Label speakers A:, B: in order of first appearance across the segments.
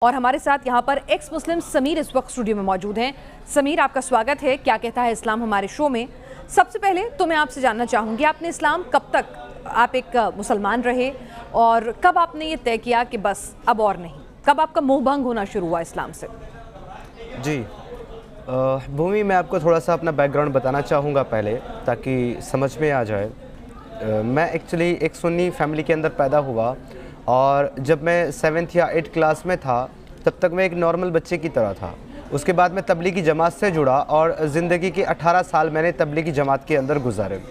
A: और हमारे साथ यहाँ पर एक्स मुस्लिम समीर इस वक्त स्टूडियो में मौजूद हैं। समीर, आपका स्वागत है क्या कहता है इस्लाम हमारे शो में। सबसे पहले तो मैं आपसे जानना चाहूँगी, आपने इस्लाम कब तक आप एक मुसलमान रहे और कब आपने ये तय किया कि बस अब और नहीं, कब आपका मोहभंग होना शुरू हुआ इस्लाम से?
B: जी भूमि, मैं आपको थोड़ा सा अपना बैकग्राउंड बताना चाहूँगा पहले, ताकि समझ में आ जाए। मैं एक्चुअली एक सुन्नी फैमिली के अंदर पैदा हुआ और जब मैं 7th या 8th क्लास में था तब तक मैं एक नॉर्मल बच्चे की तरह था। उसके बाद मैं तबलीगी जमात से जुड़ा और ज़िंदगी के 18 साल मैंने तबलीगी जमात के अंदर गुजारे।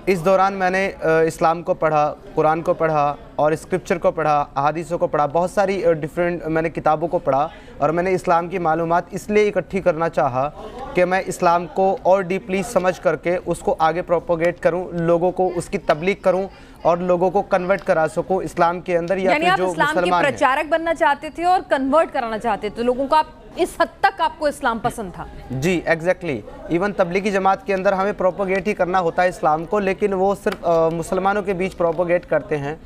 B: इस दौरान मैंने इस्लाम को पढ़ा, कुरान को पढ़ा और स्क्रिप्चर को पढ़ा, अहादीसों को पढ़ा, बहुत सारी डिफरेंट मैंने किताबों को पढ़ा और मैंने इस्लाम की मालूमात इसलिए इकट्ठी करना चाहा कि मैं इस्लाम को और डीपली समझ करके उसको आगे प्रोपोगेट करूं, लोगों को उसकी तबलीग करूं और लोगों को कन्वर्ट करा सकूं इस्लाम के अंदर। या फिर जो
A: इस्लाम के प्रचारक बनना चाहते थे और कन्वर्ट कराना चाहते थे लोगों को, आप इस हद तक आपको इस्लाम पसंद था?
B: जी एग्जैक्टली। इवन तबलीगी जमात के अंदर हमें प्रोपोगेट ही करना होता है इस्लाम को, लेकिन वो सिर्फ मुसलमानों के बीच प्रोपोगेट करते हैं।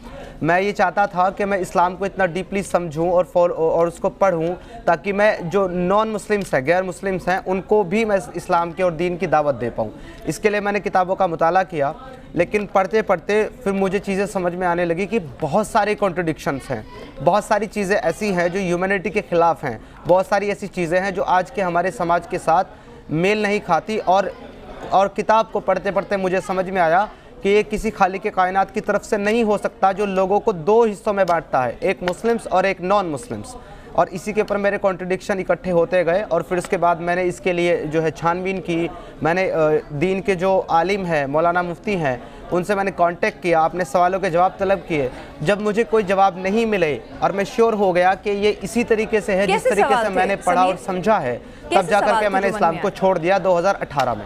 B: मैं ये चाहता था कि मैं इस्लाम को इतना डीपली समझूं और उसको पढ़ूं ताकि मैं जो नॉन मुस्लिम्स हैं, गैर मुस्लिम्स हैं, उनको भी मैं इस्लाम के और दीन की दावत दे पाऊँ। इसके लिए मैंने किताबों का मुताला किया, लेकिन पढ़ते पढ़ते फिर मुझे चीज़ें समझ में आने लगी कि बहुत सारे कॉन्ट्रडिक्शंस हैं, बहुत सारी चीज़ें ऐसी हैं जो ह्यूमैनिटी के ख़िलाफ़ हैं, बहुत सारी ऐसी चीज़ें हैं जो आज के हमारे समाज के साथ मेल नहीं खाती। और किताब को पढ़ते पढ़ते मुझे समझ में आया कि ये किसी खालिक के कायनात की तरफ से नहीं हो सकता जो लोगों को दो हिस्सों में बांटता है, एक मुस्लिम्स और एक नॉन मुस्लिम्स। और इसी के ऊपर मेरे कॉन्ट्रडिक्शन इकट्ठे होते गए और फिर उसके बाद मैंने इसके लिए जो है छानबीन की। मैंने दीन के जो आलिम हैं, मौलाना मुफ्ती हैं, उनसे मैंने कांटेक्ट किया, अपने सवालों के जवाब तलब किए। जब मुझे कोई जवाब नहीं मिले और मैं श्योर हो गया कि ये इसी तरीके से है जिस तरीके से मैंने पढ़ा और समझा है, तब जाकर के मैंने इस्लाम को छोड़ दिया 2018 में।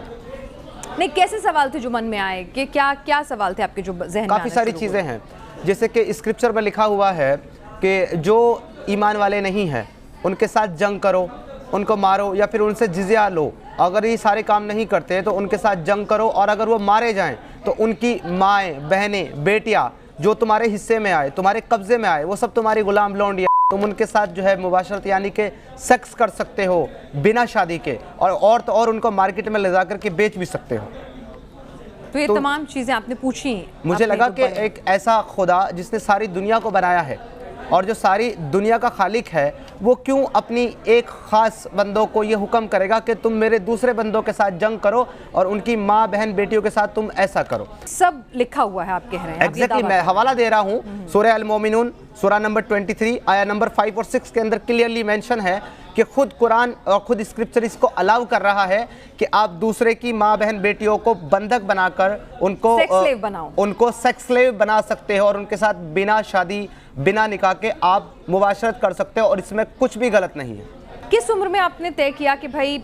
A: नहीं, कैसे सवाल थे जो मन में आए कि क्या सवाल थे आपके जो ज़हन में?
B: काफ़ी सारी चीज़ें हैं, जैसे कि स्क्रिप्चर में लिखा हुआ है कि जो ईमान वाले नहीं हैं उनके साथ जंग करो, उनको मारो या फिर उनसे जिज़िया लो। अगर ये सारे काम नहीं करते तो उनके साथ जंग करो और अगर वो मारे जाएं तो उनकी माएँ, बहनें, बेटियाँ जो तुम्हारे हिस्से में आए, तुम्हारे कब्ज़े में आए, वो सब तुम्हारी गुलाम लौंडियाँ, तुम उनके साथ जो है मुबाशरत यानी कि सेक्स कर सकते हो बिना शादी के, और उनको मार्केट में ले जा कर के बेच भी सकते हो।
A: तो ये तमाम चीज़ें आपने पूछी।
B: मुझे लगा कि एक ऐसा खुदा जिसने सारी दुनिया को बनाया है और जो सारी दुनिया का खालिक है, वो क्यों अपनी एक ख़ास बंदों को ये हुक्म करेगा कि तुम मेरे दूसरे बंदों के साथ जंग करो और उनकी माँ, बहन, बेटियों के साथ तुम ऐसा करो।
A: सब लिखा हुआ है, आप कह रहे हैं।
B: एग्जैक्टली, मैं हवाला दे रहा हूँ। सूरह अल-मोमिनून सूरह नंबर 23 आया नंबर 5 और 6 के अंदर क्लियरली मेंशन है कि खुद कुरान और खुद स्क्रिप्चर इसको अलाउ कर रहा है कि आप दूसरे की माँ, बहन, बेटियों को बंधक बनाकर उनको सेक्स स्लेव बना सकते हो और उनके साथ बिना शादी, बिना निकाह के आप मुबाशरत कर सकते हो और इसमें कुछ भी गलत नहीं है।
A: किस उम्र में आपने तय किया कि भाई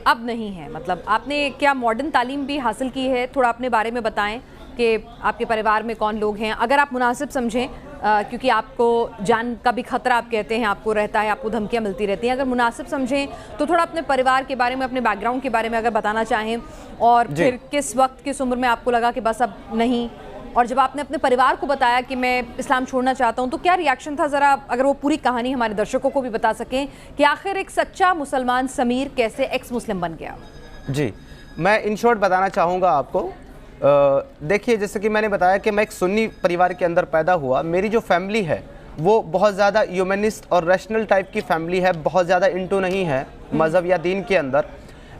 A: अब नहीं है? मतलब आपने क्या मॉडर्न तालीम भी हासिल की है? थोड़ा अपने बारे में बताएं कि आपके परिवार में कौन लोग हैं, अगर आप मुनासिब समझें, क्योंकि आपको जान का भी खतरा आप कहते हैं आपको रहता है, आपको धमकियां मिलती रहती हैं। अगर मुनासिब समझें तो थोड़ा अपने परिवार के बारे में, अपने बैकग्राउंड के बारे में अगर बताना चाहें, और फिर किस वक्त, किस उम्र में आपको लगा कि बस अब नहीं, और जब आपने अपने परिवार को बताया कि मैं इस्लाम छोड़ना चाहता हूं तो क्या रिएक्शन था? ज़रा अगर वो पूरी कहानी हमारे दर्शकों को भी बता सकें कि आखिर एक सच्चा मुसलमान समीर कैसे एक्स मुस्लिम बन गया। जी,
B: मैं इन शॉर्ट बताना चाहूँगा आपको। देखिए, जैसे कि मैंने बताया कि मैं एक सुन्नी परिवार के अंदर पैदा हुआ। मेरी जो फैमिली है वो बहुत ज़्यादा ह्यूमनिस्ट और रैशनल टाइप की फैमिली है, बहुत ज़्यादा इंटू नहीं है मज़हब या दीन के अंदर,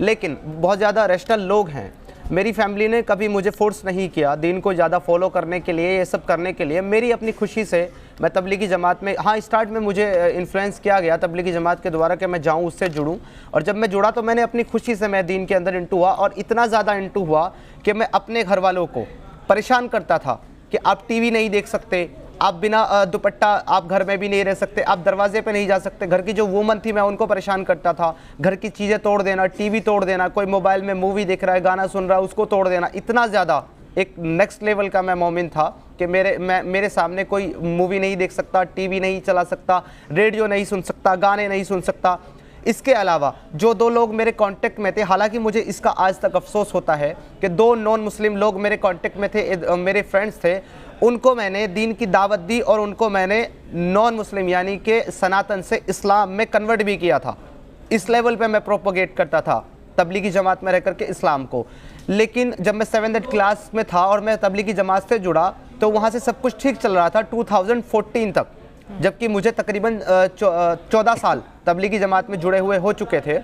B: लेकिन बहुत ज़्यादा रैशनल लोग हैं। मेरी फैमिली ने कभी मुझे फोर्स नहीं किया दीन को ज़्यादा फॉलो करने के लिए, ये सब करने के लिए। मेरी अपनी खुशी से मैं तबलीगी जमात में, हाँ स्टार्ट में मुझे इन्फ्लुएंस किया गया तबलीगी जमात के द्वारा कि मैं जाऊँ, उससे जुड़ूँ, और जब मैं जुड़ा तो मैंने अपनी खुशी से मैं दीन के अंदर इंटू हुआ और इतना ज़्यादा इंटू हुआ कि मैं अपने घर वालों को परेशान करता था कि आप टीवी नहीं देख सकते, आप बिना दुपट्टा आप घर में भी नहीं रह सकते, आप दरवाजे पे नहीं जा सकते। घर की जो वूमन थी मैं उनको परेशान करता था, घर की चीज़ें तोड़ देना, टीवी तोड़ देना, कोई मोबाइल में मूवी देख रहा है, गाना सुन रहा है, उसको तोड़ देना। इतना ज़्यादा एक नेक्स्ट लेवल का मैं मोमिन था कि मेरे सामने कोई मूवी नहीं देख सकता, टीवी नहीं चला सकता, रेडियो नहीं सुन सकता, गाने नहीं सुन सकता। اس کے علاوہ جو 2 لوگ میرے کانٹیکٹ میں تھے، حالانکہ مجھے اس کا آج تک افسوس ہوتا ہے کہ 2 نان مسلم لوگ میرے کانٹیکٹ میں تھے، میرے فرینڈس تھے، ان کو میں نے دین کی دعوت دی اور ان کو میں نے نان مسلم یعنی کہ سناتن سے اسلام میں کنورٹ بھی کیا تھا. اس لیول پہ میں پروپوگیٹ کرتا تھا تبلیغی جماعت میں رہ کر کے اسلام کو. لیکن جب میں 7th کلاس میں تھا اور میں تبلیغی جماعت سے جڑا تو وہاں سے سب کچھ ٹھیک چل رہا تھا 2014 تک، جبکہ مجھے تقریباً 14 سال تبلیغی جماعت میں جڑے ہوئے ہو چکے تھے،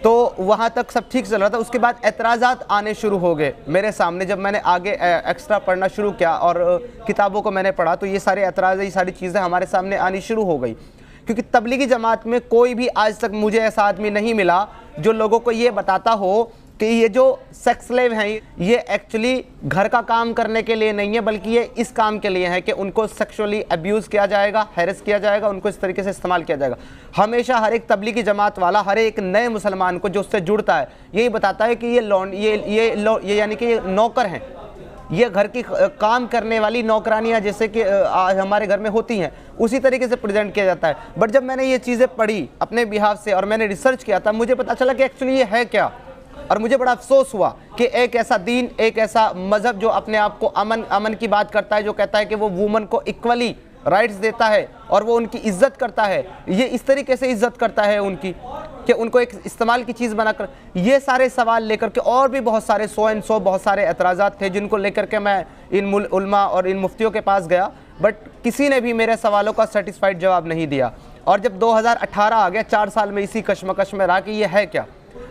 B: تو وہاں تک سب ٹھیک چل رہا تھا. اس کے بعد اعتراضات آنے شروع ہو گئے میرے سامنے. جب میں نے آگے ایکسٹرا پڑھنا شروع کیا اور کتابوں کو میں نے پڑھا تو یہ سارے اعتراض، یہ ساری چیزیں ہمارے سامنے آنی شروع ہو گئی. کیونکہ تبلیغی جماعت میں کوئی بھی آج تک مجھے ایسا آدمی نہیں ملا جو لوگوں کو یہ بتاتا ہو کہ یہ جو سیکس سلیو ہیں یہ ایکچولی گھر کا کام کرنے کے لیے نہیں ہے، بلکہ یہ اس کام کے لیے ہے کہ ان کو سیکشولی ابیوز کیا جائے گا، ہیرس کیا جائے گا، ان کو اس طریقے سے استعمال کیا جائے گا. ہمیشہ ہر ایک تبلیغی جماعت والا ہر ایک نئے مسلمان کو جو اس سے جڑتا ہے یہی بتاتا ہے کہ یہ یعنی کہ یہ نوکر ہیں، یہ گھر کی کام کرنے والی نوکرانیاں جیسے کہ ہمارے گھر میں ہوتی ہیں اسی طریقے سے پریزنٹ کیا جاتا ہے. بٹ جب میں نے یہ چیزیں پڑھی اپنے بہاف سے اور میں نے ریسرچ کیا تھا، مجھے پتا چلا کہ ایکچولی یہ ہے کیا. اور مجھے بڑا افسوس ہوا کہ ایک ایسا دین، ایک ایسا مذہب جو اپنے آپ کو امن کی بات کرتا ہے، جو کہتا ہے کہ وہ وومن کو ایکولی رائٹس دیتا ہے اور وہ ان کی عزت کرتا ہے، یہ اس طریقے سے عزت کرتا ہے ان کی کہ ان کو ایک استعمال کی چیز بنا کر. یہ سارے سوال لے کر کے اور بھی بہت سارے بہت سارے اعتراضات تھے جن کو لے کر کے میں ان علماء اور ان مفتیوں کے پاس گیا، بٹ کسی نے بھی میرے سوالوں کا سیٹسفائیڈ جواب نہیں دیا. اور جب 2018 آ گیا، 4 سال میں اسی کشمکش میں رہا کہ یہ ہے کیا.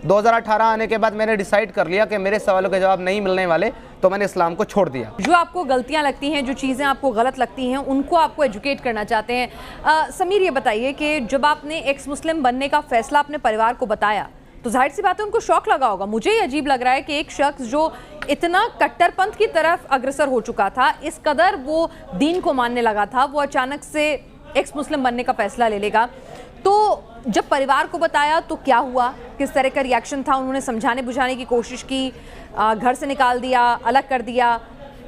B: 2018 آنے کے بعد میں نے ڈیسائیڈ کر لیا کہ میرے سوالوں کے جواب نہیں ملنے والے، تو میں نے اسلام کو چھوڑ دیا.
A: جو آپ کو غلطیاں لگتی ہیں، جو چیزیں آپ کو غلط لگتی ہیں، ان کو آپ کو ایجوکیٹ کرنا چاہتے ہیں. سمیر یہ بتائیے کہ جب آپ نے ایکس مسلم بننے کا فیصلہ اپنے پریوار کو بتایا تو ظاہر سی بات ہے ان کو شوق لگا ہوگا. مجھے یہ عجیب لگ رہا ہے کہ ایک شخص جو اتنا کٹر پنتھ کی طرف اگرسر ہو چکا تھا، اس قدر وہ دین کو ماننے لگا تھا، وہ اچانک سے ایکس مسلم بننے کا فیصلہ لے لے گا. تو جب پریوار کو بتایا تو کیا ہوا، کس طرح کا ریاکشن تھا؟ انہوں نے سمجھانے بجھانے کی کوشش کی، گھر سے نکال دیا، الگ کر دیا،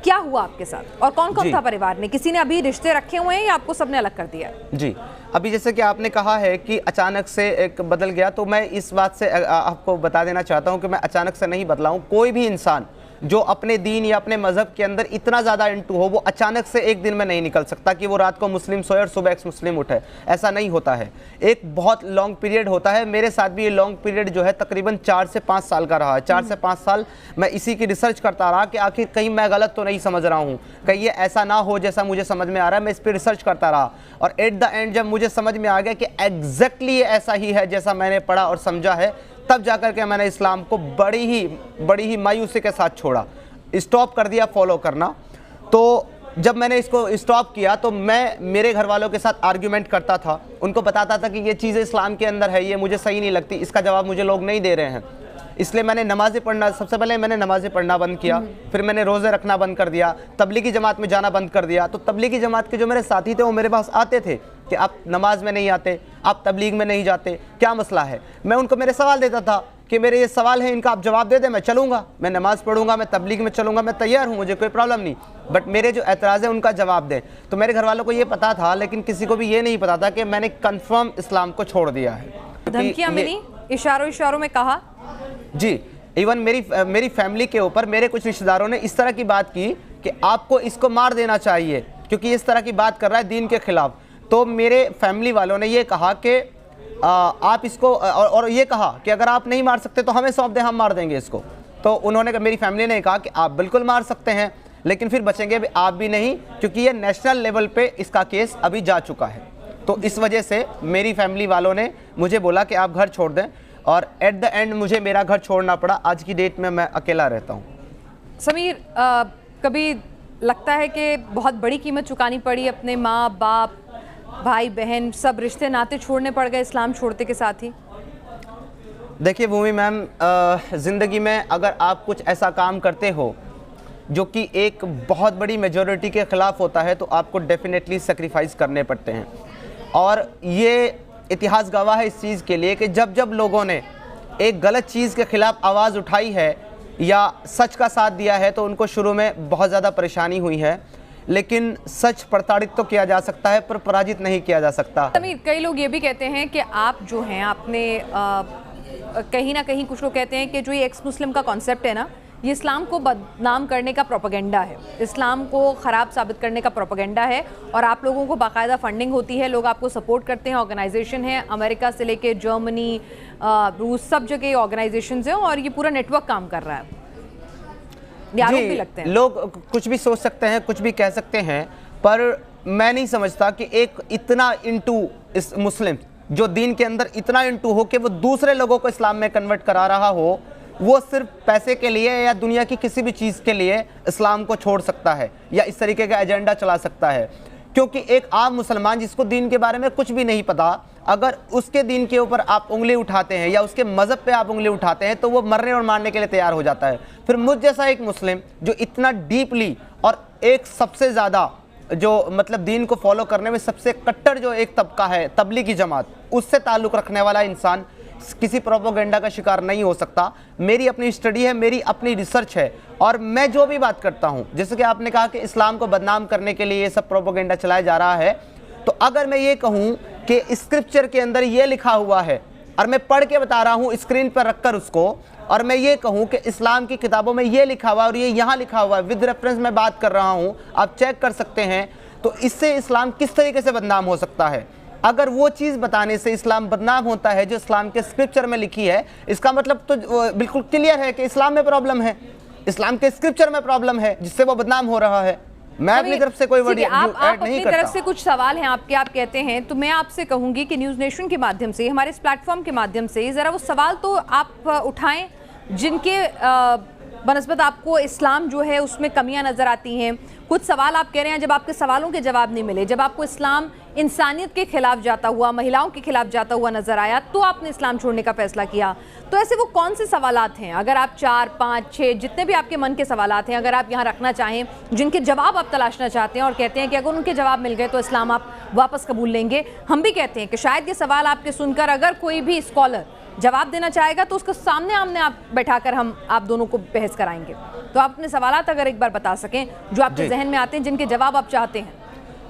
A: کیا ہوا آپ کے ساتھ؟ اور کون کون تھا پریوار نے؟ کسی نے ابھی رشتے رکھے ہوئے ہیں یا آپ کو سب نے الگ کر دیا؟
B: جی ابھی جیسے کہ آپ نے کہا ہے کہ اچانک سے ایک بدل گیا، تو میں اس بات سے آپ کو بتا دینا چاہتا ہوں کہ میں اچانک سے نہیں بدلا ہوں. کوئی بھی انسان جو اپنے دین یا اپنے مذہب کے اندر اتنا زیادہ انٹو ہو، وہ اچانک سے ایک دن میں نہیں نکل سکتا کہ وہ رات کو مسلم سوئے اور صبح ایکس مسلم اٹھے. ایسا نہیں ہوتا ہے، ایک بہت لانگ پیریڈ ہوتا ہے. میرے ساتھ بھی یہ لانگ پیریڈ جو ہے تقریباً 4 سے 5 سال کا رہا ہے. 4 سے 5 سال میں اسی کی ریسرچ کرتا رہا کہ آخر کہیں میں غلط تو نہیں سمجھ رہا ہوں، کہیں یہ ایسا نہ ہو جیسا مجھے سمجھ میں آ رہا ہے. میں اس پہ ریسرچ کرتا رہا اور ایٹ دا اینڈ جب مجھے سمجھ میں آ گیا کہ ایگزیکٹلی یہ ایسا ہی ہے جیسا میں نے پڑھا اور سمجھا ہے، تب جا کر کے میں نے اسلام کو بڑی ہی مایوسی کے ساتھ چھوڑا، اسٹاپ کر دیا فالو کرنا. تو جب میں نے اس کو اسٹاپ کیا تو میں میرے گھر والوں کے ساتھ آرگیومنٹ کرتا تھا، ان کو بتاتا تھا کہ یہ چیزیں اسلام کے اندر ہے، یہ مجھے صحیح نہیں لگتی، اس کا جواب مجھے لوگ نہیں دے رہے ہیں. اس لیے میں نے نمازیں پڑھنا، سب سے پہلے میں نے نمازیں پڑھنا بند کیا، پھر میں نے روزے رکھنا بند کر دیا، تبلیغی جماعت میں جانا بند کر دیا. تو تبلیغی جماعت کے جو میرے ساتھی تھے وہ میرے پاس آتے تھے کہ آپ نماز میں نہیں آتے، آپ تبلیغ میں نہیں جاتے، کیا مسئلہ ہے؟ میں ان کو میرے سوال دیتا تھا کہ میرے یہ سوال ہیں، ان کا آپ جواب دے دیں، میں چلوں گا، میں نماز پڑھوں گا، میں تبلیغ میں چلوں گا، میں تیار ہوں، مجھے کوئی پرابلم نہیں، بٹ میرے جو اعتراض ہیں ان کا جواب دیں. تو میرے گھر والوں کو یہ پتا تھا، لیکن کسی کو بھی یہ نہیں پتا تھا کہ میں نے کنفرم اسلام کو چھوڑ دیا ہے.
A: دھمکیاں ملی، اشاروں میں کہا؟
B: جی ایون میری فیملی کے اوپر میرے کچھ رشتہ داروں نے اس طرح کی بات کی کہ آپ کو اس کو مار دینا چاہیے کیونکہ یہ اس طرح کی بات کر رہا ہے دین کے خلاف. تو میرے فیملی والوں نے یہ کہا کہ آپ اس کو اور یہ کہا کہ اگر آپ نہیں مار سکتے تو ہمیں سونپ دیں، ہم مار دیں گے اس کو. تو انہوں نے، میری فیملی نے کہا کہ آپ بالکل مار سکتے ہیں لیکن پھر بچیں گے آپ بھی نہیں، کیونکہ یہ نیشنل لیول پہ اس کا کیس ابھی جا چکا ہے. تو اس وجہ سے میری فیملی والوں نے مجھے بولا کہ آپ گھر چھوڑ دیں، اور ایٹ دا اینڈ مجھے میرا گھر چھوڑنا پڑا. آج کی ڈیٹ میں اکیلا رہتا ہوں.
A: سمیر، کبھی لگتا ہے کہ بہت بڑی قیمت چکانی پڑی، اپنے ماں باپ بھائی بہن سب رشتے ناتے چھوڑنے پڑ گئے اسلام چھوڑتے کے ساتھ ہی؟
B: دیکھیے بھومی میم، زندگی میں اگر آپ کچھ ایسا کام کرتے ہو جو کہ ایک بہت بڑی میجورٹی کے خلاف ہوتا ہے تو آپ کو ڈیفینیٹلی سیکریفائز کرنے پڑتے ہیں. اور یہ اتہاس گواہ ہے اس چیز کے لیے کہ جب لوگوں نے ایک غلط چیز کے خلاف آواز اٹھائی ہے یا سچ کا ساتھ دیا ہے تو ان کو شروع میں بہت زیادہ پریشانی ہوئی ہے. लेकिन सच प्रताड़ित तो किया जा सकता है पर पराजित नहीं किया जा सकता।
A: समीर, कई लोग ये भी कहते हैं कि आप जो हैं आपने कहीं ना कहीं कुछ लोग कहते हैं कि जो ये एक्स मुस्लिम का कॉन्सेप्ट है ना, ये इस्लाम को बदनाम करने का प्रोपेगेंडा है, इस्लाम को ख़राब साबित करने का प्रोपेगेंडा है, और आप लोगों को बाकायदा फंडिंग होती है, लोग आपको सपोर्ट करते हैं, ऑर्गेनाइजेशन है, अमेरिका से लेके जर्मनी, रूस, सब जगह ऑर्गेनाइजेशंस हैं और ये पूरा नेटवर्क काम कर रहा है। आरोप भी लगते हैं।
B: लोग कुछ भी सोच सकते हैं, कुछ भी कह सकते हैं, पर मैं नहीं समझता कि एक इतना इंटू इस मुस्लिम जो दीन के अंदर इतना इंटू हो कि वो दूसरे लोगों को इस्लाम में कन्वर्ट करा रहा हो, वो सिर्फ पैसे के लिए या दुनिया की किसी भी चीज़ के लिए इस्लाम को छोड़ सकता है या इस तरीके का एजेंडा चला सकता है। क्योंकि एक आम मुसलमान जिसको दीन के बारे में कुछ भी नहीं पता, अगर उसके दीन के ऊपर आप उंगली उठाते हैं या उसके मज़हब पे आप उंगली उठाते हैं तो वो मरने और मारने के लिए तैयार हो जाता है। फिर मुझ जैसा एक मुस्लिम जो इतना डीपली और एक सबसे ज़्यादा जो मतलब दीन को फॉलो करने में सबसे कट्टर जो एक तबका है तबलीगी जमात, उससे ताल्लुक़ रखने वाला इंसान किसी प्रोपोगेंडा का शिकार नहीं हो सकता। मेरी अपनी स्टडी है, मेरी अपनी रिसर्च है, और मैं जो भी बात करता हूँ, जैसे कि आपने कहा कि इस्लाम को बदनाम करने के लिए ये सब प्रोपोगेंडा चलाया जा रहा है, तो अगर मैं ये कहूँ कि स्क्रिप्चर के अंदर ये लिखा हुआ है और मैं पढ़ के बता रहा हूँ स्क्रीन पर रखकर उसको, और मैं ये कहूँ कि इस्लाम की किताबों में ये लिखा हुआ और ये यहाँ लिखा हुआ है, विद रेफरेंस मैं बात कर रहा हूँ, आप चेक कर सकते हैं, तो इससे इस्लाम किस तरीके से बदनाम हो सकता है? अगर वो चीज़ बताने से इस्लाम बदनाम होता है जो इस्लाम के स्क्रिप्चर में लिखी है, इसका मतलब तो बिल्कुल क्लियर है कि इस्लाम में प्रॉब्लम है, इस्लाम के स्क्रिप्चर में प्रॉब्लम है जिससे वो बदनाम हो रहा है। मैं अपनी तरफ से कोई वर्ड ऐड नहीं करता।
A: अपनी तरफ से कुछ सवाल हैं आपके, आप कहते हैं, तो मैं आपसे कहूंगी कि न्यूज़ नेशन के माध्यम से, हमारे इस प्लेटफॉर्म के माध्यम से ज़रा वो सवाल तो आप उठाएं जिनके बनस्बत आपको इस्लाम जो है उसमें कमियां नज़र आती हैं। कुछ सवाल आप कह रहे हैं जब आपके सवालों के जवाब नहीं मिले, जब आपको इस्लाम इंसानियत के खिलाफ जाता हुआ, महिलाओं के खिलाफ जाता हुआ नज़र आया, तो आपने इस्लाम छोड़ने का फैसला किया। तो ऐसे वो कौन से सवालात हैं, अगर आप 4, 5, 6 जितने भी आपके मन के सवालात हैं, अगर आप यहाँ रखना चाहें, जिनके जवाब आप तलाशना चाहते हैं और कहते हैं कि अगर उनके जवाब मिल गए तो इस्लाम आप वापस कबूल लेंगे। हम भी कहते हैं कि शायद ये सवाल आपके सुनकर अगर कोई भी स्कॉलर जवाब देना चाहेगा तो उसके सामने आमने आप बैठाकर हम आप दोनों को बहस कराएंगे। तो आप अपने सवालात अगर एक बार बता सकें जो आपके जहन में आते हैं, जिनके जवाब आप चाहते हैं।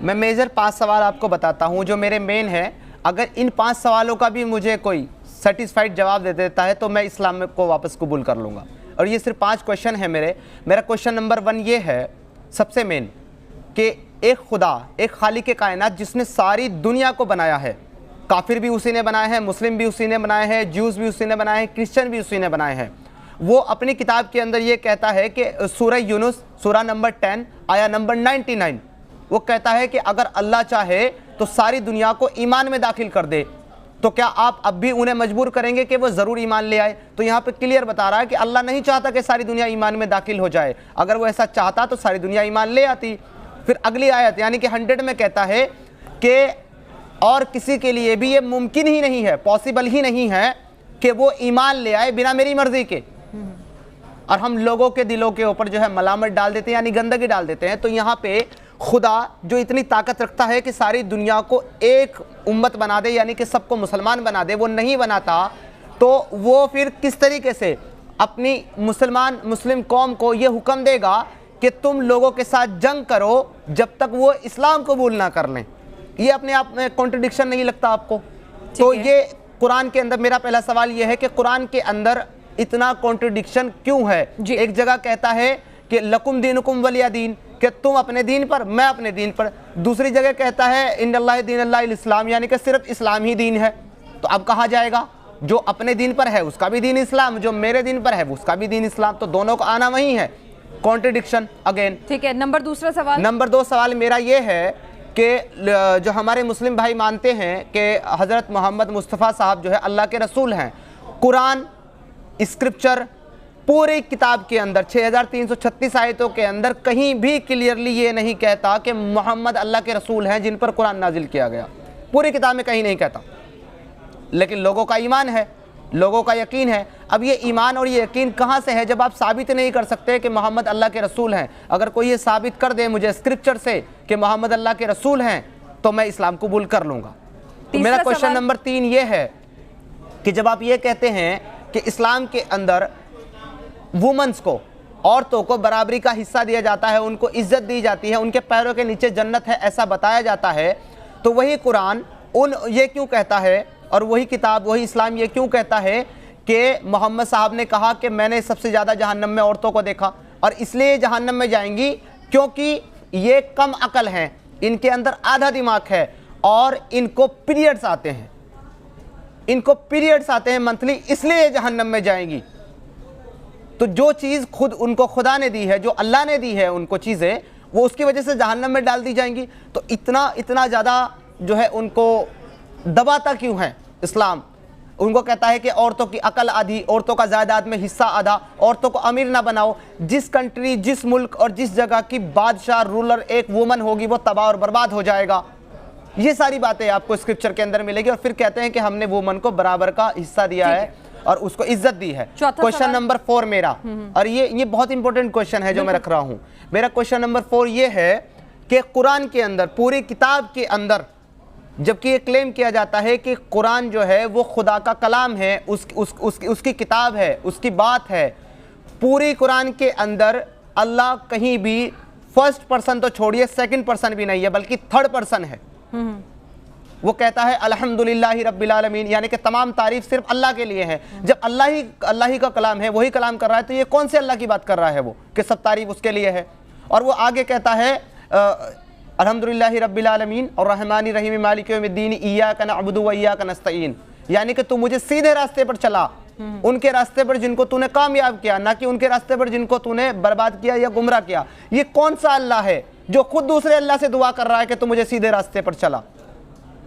B: मैं मेजर 5 सवाल आपको बताता हूं जो मेरे मेन है। अगर इन 5 सवालों का भी मुझे कोई सेटिस्फाइड जवाब दे देता है तो मैं इस्लाम को वापस कबूल कर लूँगा। और ये सिर्फ 5 क्वेश्चन है मेरा क्वेश्चन नंबर 1 ये है सबसे मेन कि एक खुदा, एक खालिक कायनात जिसने सारी दुनिया को बनाया है, काफिर भी उसी ने बनाए हैं, मुस्लिम भी उसी ने बनाए हैं, ज्यूज़ भी उसी ने बनाए हैं, क्रिश्चियन भी उसी ने बनाए हैं। वो अपनी किताब के अंदर ये कहता है कि सूरह यूनुस सूरह नंबर 10 आया नंबर 99, वो कहता है कि अगर अल्लाह चाहे तो सारी दुनिया को ईमान में दाखिल कर दे, तो क्या आप अब भी उन्हें मजबूर करेंगे कि वो ज़रूर ईमान ले आए? तो यहाँ पे क्लियर बता रहा है कि अल्लाह नहीं चाहता कि सारी दुनिया ईमान में दाखिल हो जाए। अगर वो ऐसा चाहता तो सारी दुनिया ईमान ले आती। फिर अगली आयत यानी कि 100 में कहता है कि और किसी के लिए भी ये मुमकिन ही नहीं है, पॉसिबल ही नहीं है कि वो ईमान ले आए बिना मेरी मर्जी के। और हम लोगों के दिलों के ऊपर जो है मलामत डाल देते हैं, यानी गंदगी डाल देते हैं। तो यहाँ पे खुदा जो इतनी ताकत रखता है कि सारी दुनिया को एक उम्मत बना दे, यानी कि सबको मुसलमान बना दे, वो नहीं बनाता, तो वो फिर किस तरीके से अपनी मुस्लिम कौम को ये हुक्म देगा कि तुम लोगों के साथ जंग करो जब तक वो इस्लाम कबूल ना कर लें? ये अपने आप में कॉन्ट्रडिक्शन नहीं लगता आपको? तो ये कुरान के अंदर, मेरा पहला सवाल ये है कि कुरान के अंदर इतना कॉन्ट्रडिक्शन क्यों है? एक जगह कहता है कि लकुम दीनुकुम वलिया दीन, कि तुम अपने दीन पर, मैं अपने दीन पर। दूसरी जगह कहता है इन्नल्लाह दीनुल इस्लाम, यानी कि सिर्फ इस्लाम ही दीन है। तो अब कहा जाएगा जो अपने दीन पर है उसका भी दीन इस्लाम, जो मेरे दीन पर है उसका भी दीन इस्लाम, तो दोनों का आना वही है, कॉन्ट्रडिक्शन अगेन।
A: ठीक है, दूसरा सवाल।
B: नंबर 2 सवाल मेरा ये है कि जो हमारे मुस्लिम भाई मानते हैं कि हज़रत मोहम्मद मुस्तफ़ा साहब जो है अल्लाह के रसूल हैं, कुरान स्क्रिप्चर पूरी किताब के अंदर 6336 आयतों के अंदर कहीं भी क्लियरली ये नहीं कहता कि मोहम्मद अल्लाह के रसूल हैं जिन पर कुरान नाजिल किया गया। पूरी किताब में कहीं नहीं कहता, लेकिन लोगों का ईमान है, लोगों का यकीन है। अब ये ईमान और ये यकीन कहाँ से है जब आप साबित नहीं कर सकते कि मोहम्मद अल्लाह के रसूल हैं? अगर कोई ये साबित कर दे मुझे स्क्रिप्चर से कि मोहम्मद अल्लाह के रसूल हैं तो मैं इस्लाम कबूल कर लूँगा। तो मेरा क्वेश्चन नंबर 3 ये है कि जब आप ये कहते हैं कि इस्लाम के अंदर वुमेन्स को عورتوں کو برابری کا حصہ دیا جاتا ہے, ان کو عزت دی جاتی ہے, ان کے پیروں کے نیچے جنت ہے, ایسا بتایا جاتا ہے, تو وہی قرآن یہ کیوں کہتا ہے, اور وہی کتاب وہی اسلام یہ کیوں کہتا ہے کہ محمد صاحب نے کہا کہ میں نے سب سے زیادہ جہنم میں عورتوں کو دیکھا, اور اس لیے جہنم میں جائیں گی کیونکہ یہ کم عقل ہیں, ان کے اندر آدھا دماغ ہے, اور ان کو پیریڈز آتے ہیں, منتھلی, اس لیے جہنم میں جائیں گی. تو جو چیز خود ان کو خدا نے دی ہے, جو اللہ نے دی ہے ان کو چیزیں, وہ اس کی وجہ سے جہنم میں ڈال دی جائیں گی. تو اتنا زیادہ جو ہے ان کو دباتا کیوں ہے اسلام؟ ان کو کہتا ہے کہ عورتوں کی عقل آدھی, عورتوں کا جائیداد میں حصہ آدھا, عورتوں کو امیر نہ بناؤ. جس کنٹری, جس ملک اور جس جگہ کی بادشاہ رولر ایک وومن ہوگی وہ تباہ اور برباد ہو جائے گا. یہ ساری باتیں آپ کو اسکرپچر کے اندر ملے گی, اور پھر کہتے ہیں کہ ہم نے وومن کو برابر کا حصہ دیا ہے اور اس کو عزت دی ہے. کوشچن نمبر 4 میرا, اور یہ بہت امپورٹنٹ کوشچن ہے جو میں رکھ رہا ہوں. میرا کوشچن نمبر 4 یہ ہے کہ قرآن کے اندر, پوری کتاب کے اندر, جبکہ یہ کلیم کیا جاتا ہے کہ قرآن جو ہے وہ خدا کا کلام ہے, اس کی کتاب ہے, اس کی بات ہے, پوری قرآن کے اندر اللہ کہیں بھی فرسٹ پرسن تو چھوڑیے, سیکنڈ پرسن بھی نہیں ہے, بلکہ تھرڈ پرسن ہے. وہ کہتا ہے الحمدللہ رب العالمین, یعنی کہ تمام تعریف صرف اللہ کے لیے ہے. جب اللہ ہی کا کلام ہے, وہی کلام کر رہا ہے, تو یہ کون سے اللہ کی بات کر رہا ہے وہ, کہ سب تعریف اس کے لیے ہے. اور وہ آگے کہتا ہے الحمدللہ رب العالمین الرحمن الرحیم مالک یوم الدین ایاک نعبد و ایاک نستعین, یعنی کہ تو مجھے سیدھے راستے پر چلا, ان کے راستے پر جن کو تو نے کامیاب کیا, نہ کہ ان کے راستے پر جن کو تو نے برباد کیا یا گمراہ کیا. یہ کون سا اللہ ہے جو خود دوسرے اللہ سے دعا کر رہا ہے کہ تو مجھے سیدھے راستے پر چلا؟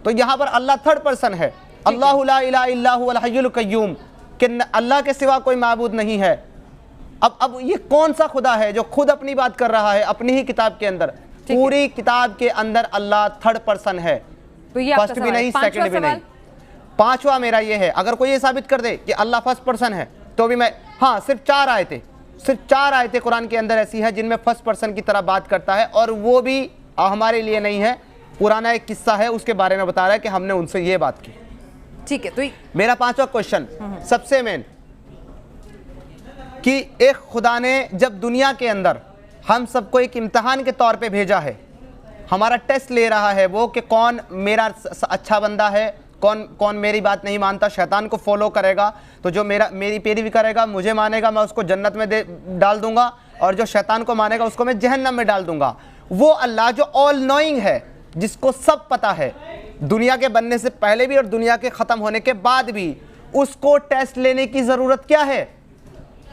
B: تو یہاں پر اللہ تھرڈ پرسن ہے. اللہ لا الہ الا هو الحی القیوم, کہ اللہ کے سوا کوئی معبود نہیں ہے. اب یہ کون سا خدا ہے جو خود اپنی بات کر رہا ہے اپنی ہی کتاب کے اندر؟ پوری کتاب کے اندر اللہ تھرڈ پرسن ہے, فرسٹ بھی نہیں, سیکنڈ بھی نہیں. پانچواں میرا یہ ہے, اگر کوئی یہ ثابت کر دے کہ اللہ فرسٹ پرسن ہے تو بھی میں, ہاں, صرف 4 آیتیں قرآن کے اندر ایسی ہیں جن میں فرسٹ پرسن کی طرح بات کرتا ہے, اور وہ بھی ہمارے لیے نہیں ہے, پرانا ایک قصہ ہے اس کے بارے میں بتا رہا ہے کہ ہم نے ان سے یہ بات کی.
A: ٹھیک ہے, تو
B: میرا 5واں کوشچن سب سے مین, کہ ایک خدا نے جب دنیا کے اندر ہم سب کو ایک امتحان کے طور پہ بھیجا ہے, ہمارا ٹیسٹ لے رہا ہے وہ, کہ کون میرا اچھا بندہ ہے, کون میری بات نہیں مانتا, شیطان کو فالو کرے گا تو جو میری پیروی کرے گا, مجھے مانے گا, میں اس کو جنت میں ڈال دوں گا, اور جو شیطان کو مانے گا اس کو میں جہنم میں ڈال دوں گا. وہ اللہ جو آل نوئنگ ہے, جس کو سب پتہ ہے, دنیا کے بننے سے پہلے بھی اور دنیا کے ختم ہونے کے بعد بھی, اس کو ٹیسٹ لینے کی ضرورت کیا ہے؟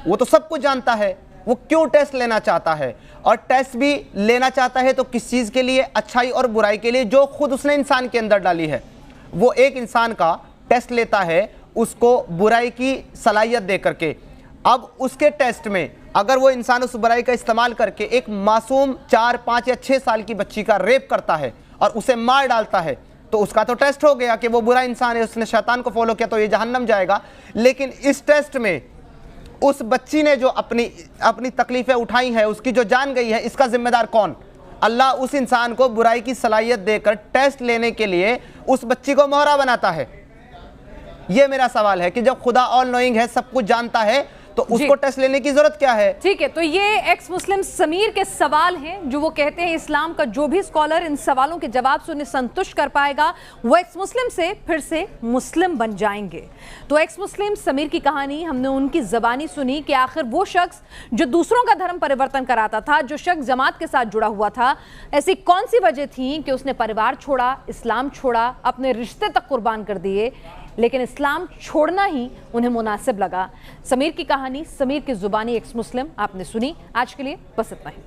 B: وہ تو سب کچھ جانتا ہے, وہ کیوں ٹیسٹ لینا چاہتا ہے؟ اور ٹیسٹ بھی لینا چاہتا ہے تو کس چیز کے لیے؟ اچھائی اور برائی کے لیے, جو خود اس نے انسان کے اندر ڈالی ہے. وہ ایک انسان کا ٹیسٹ لیتا ہے اس کو برائی کی صلاحیت دے کر کے. اب اس کے ٹیسٹ میں اگر وہ انسان اس برائی کا استعمال کر کے ایک معصوم 4, 5 یا 6 سال کی بچی کا ریپ کرتا ہے اور اسے مار ڈالتا ہے, تو اس کا تو ٹیسٹ ہو گیا کہ وہ برا انسان ہے, اس نے شیطان کو فالو کیا تو یہ جہنم جائے گا. لیکن اس ٹیسٹ میں اس بچی نے جو اپنی تکلیفیں اٹھائی ہیں, اس کی جو جان گئی ہے, اس کا ذمہ دار کون؟ اللہ اس انسان کو برائی کی صلاحیت دے کر ٹیسٹ لینے کے لیے اس بچی کو مہرا بناتا ہے. یہ میرا سوال ہے کہ جب خدا آل نوئنگ ہے, سب کچھ جانتا ہے, تو اس کو ٹیسٹ لینے کی ضرورت کیا ہے؟
A: ٹھیک ہے, تو یہ ایکس مسلم سمیر کے سوال ہیں جو وہ کہتے ہیں اسلام کا جو بھی اسکالر ان سوالوں کے جواب سے انہیں سنتشٹ کر پائے گا وہ ایکس مسلم سے پھر سے مسلم بن جائیں گے. تو ایکس مسلم سمیر کی کہانی ہم نے ان کی زبانی سنی کہ آخر وہ شخص جو دوسروں کا دھرم پریورتن کراتا تھا, جو شخص جماعت کے ساتھ جڑا ہوا تھا, ایسی کون سی وجہ تھی کہ اس نے پریوار چھوڑا, اسلام چھوڑا, اپنے رشتے تک قربان کر دیے, لیکن اسلام چھوڑنا ہی انہیں مناسب لگا. سمیر کی کہانی, سمیر کی زبانی ایکس مسلم آپ نے سنی. آج کے لیے بس اتنا ہی.